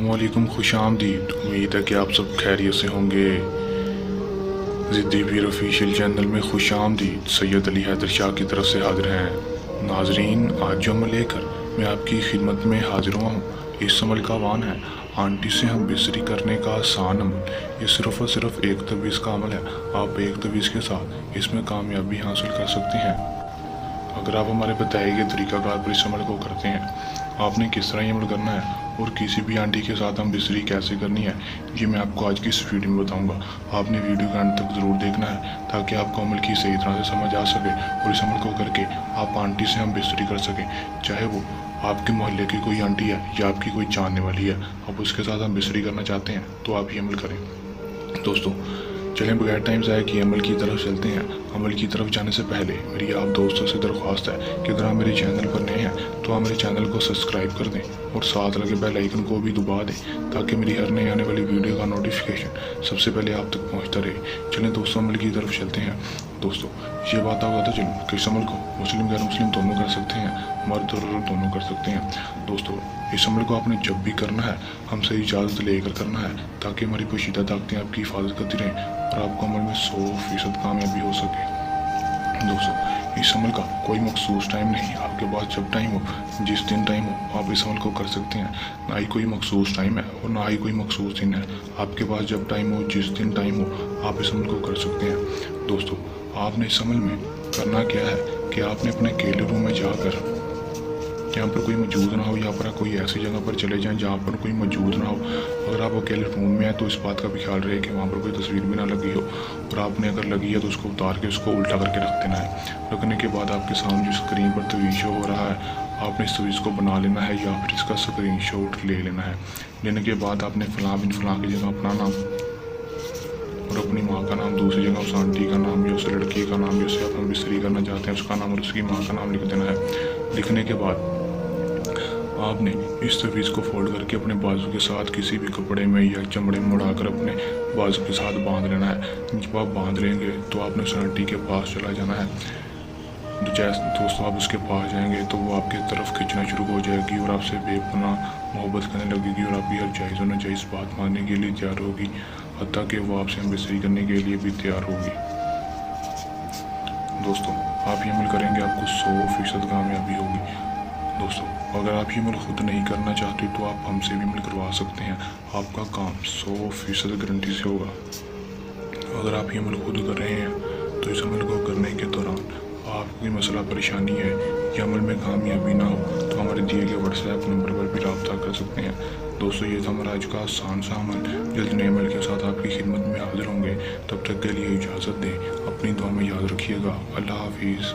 अस्सलामुअलैकुम, खुश आमदीद। उम्मीद है कि आप सब खैरियत से होंगे। ज़िद्दी पीर ऑफिशियल चैनल में खुश आमदीद। सैयद अली हैदर शाह की तरफ से हाजिर हैं। नाजरीन, आज जो अमल लेकर मैं आपकी खिदमत में हाजिर हुआ हूँ, इस अमल का वान है आंटी से हम बिस्तरी करने का आसान अमल। ये सिर्फ़ और सिर्फ एक तवीज़ का अमल है। आप एक तवीज़ के साथ इसमें कामयाबी हासिल कर सकते हैं अगर आप हमारे बताए गए तरीक़ाकार पर इस अमल को करते हैं। आपने किस तरह ये अमल करना है और किसी भी आंटी के साथ हम बिस्तरी कैसे करनी है, ये मैं आपको आज की इस वीडियो में बताऊंगा। आपने वीडियो के अंत तक ज़रूर देखना है ताकि आपको अमल की सही तरह से समझ आ सके और इस अमल को करके आप आंटी से हम बिस्तरी कर सकें। चाहे वो आपके मोहल्ले की कोई आंटी है या आपकी कोई जानने वाली है, आप उसके साथ हम बिस्तरी करना चाहते हैं तो आप ये अमल करें। दोस्तों, चलें बगैर टाइम ज़ाया किए अमल की तरफ चलते हैं। अमल की तरफ जाने से पहले मेरी आप दोस्तों से दरख्वास्त है कि अगर आप मेरे चैनल पर नए हैं तो आप मेरे चैनल को सब्सक्राइब कर दें और साथ लगे बेल आइकन को भी दबा दें ताकि मेरी हर नई आने वाली वीडियो का नोटिफिकेशन सबसे पहले आप तक पहुंचता रहे। चलें दोस्तों, अमल की तरफ चलते हैं। दोस्तों, ये बात आपको पता चलो कि इस अमल को मुस्लिम गैर मुस्लिम दोनों कर सकते हैं, मर्द और औरत दोनों कर सकते हैं। दोस्तों, इस अमल को आपने जब भी करना है हमसे इजाज़त लेकर करना है ताकि हमारी पोशीदा ताकतें आपकी हिफाजत करती रहें और आपको अमल में 100% कामयाबी हो सके। दोस्तों, इस अमल का कोई मखसूस टाइम नहीं, आपके पास जब टाइम हो, जिस दिन टाइम हो, आप इस अमल को कर सकते हैं। ना ही कोई मखसूस टाइम है और ना ही कोई मखसूस दिन है। आपके पास जब टाइम हो, जिस दिन टाइम हो, आप इस अमल को कर सकते हैं। दोस्तों, आपने इस अमल में करना क्या है कि आपने अपने अकेले रूम में जाकर, जहाँ पर कोई मौजूद ना हो, या पर कोई ऐसी जगह पर चले जाएं जहाँ पर कोई मौजूद ना हो। अगर आप अकेले रूम में हैं तो इस बात का भी ख्याल रहे कि वहाँ पर कोई तस्वीर भी ना लगी हो, और आपने अगर लगी है तो उसको उतार के उसको उल्टा करके रख देना है। रखने के बाद आपके सामने जो स्क्रीन पर तवीज़ शो हो रहा है, आपने इस तवीज़ को बना लेना है या फिर इसका स्क्रीन शॉट ले लेना है। लेने के बाद आपने फ़लाँ बिन फ़लाँ की जगह अपना नाम और अपनी माँ का नाम, दूसरी जगह उस आंटी का नाम या उस लड़की का नाम जिससे आप बिस्तरी करना चाहते हैं उसका नाम और उसकी माँ का नाम लिख देना है। लिखने के बाद आपने इस तवीज़ को फोल्ड करके अपने बाजू के साथ किसी भी कपड़े में या चमड़े में उड़ाकर अपने बाजू के साथ बांध लेना है। जब आप बांध लेंगे तो आपने उस आंटी के पास चला जाना है। दोस्तों, आप उसके पास जाएंगे तो वो आपकी तरफ खींचना शुरू हो जाएगी और आपसे बेपनाह मोहब्बत करने लगेगी और आपकी हर जायज़ और नाजायज़ बात मानने के लिए तैयार होगी, हत्ता कि वो आपसे हमबिस्तरी करने के लिए भी तैयार होगी। दोस्तों, आप ये अमल करेंगे आपको 100% कामयाबी होगी। दोस्तों, अगर आप ये अमल खुद नहीं करना चाहते तो आप हमसे भी अमल करवा सकते हैं। आपका काम 100% गारंटी से होगा। अगर आप ये अमल खुद कर रहे हैं तो इस अमल को करने के दौरान आपको कोई मसला परेशानी है या अमल में कामयाबी ना हो तो हमारे दिए गए व्हाट्सएप नंबर पर भी रब्ता कर सकते हैं। दोस्तों, ये था हमारा आज का आसान सा अमल। जल्द नए अमल के साथ आपकी खिदमत में हाजिर होंगे। तब तक के लिए इजाज़त दें। अपनी दुआ में याद रखिएगा। अल्लाह हाफिज़।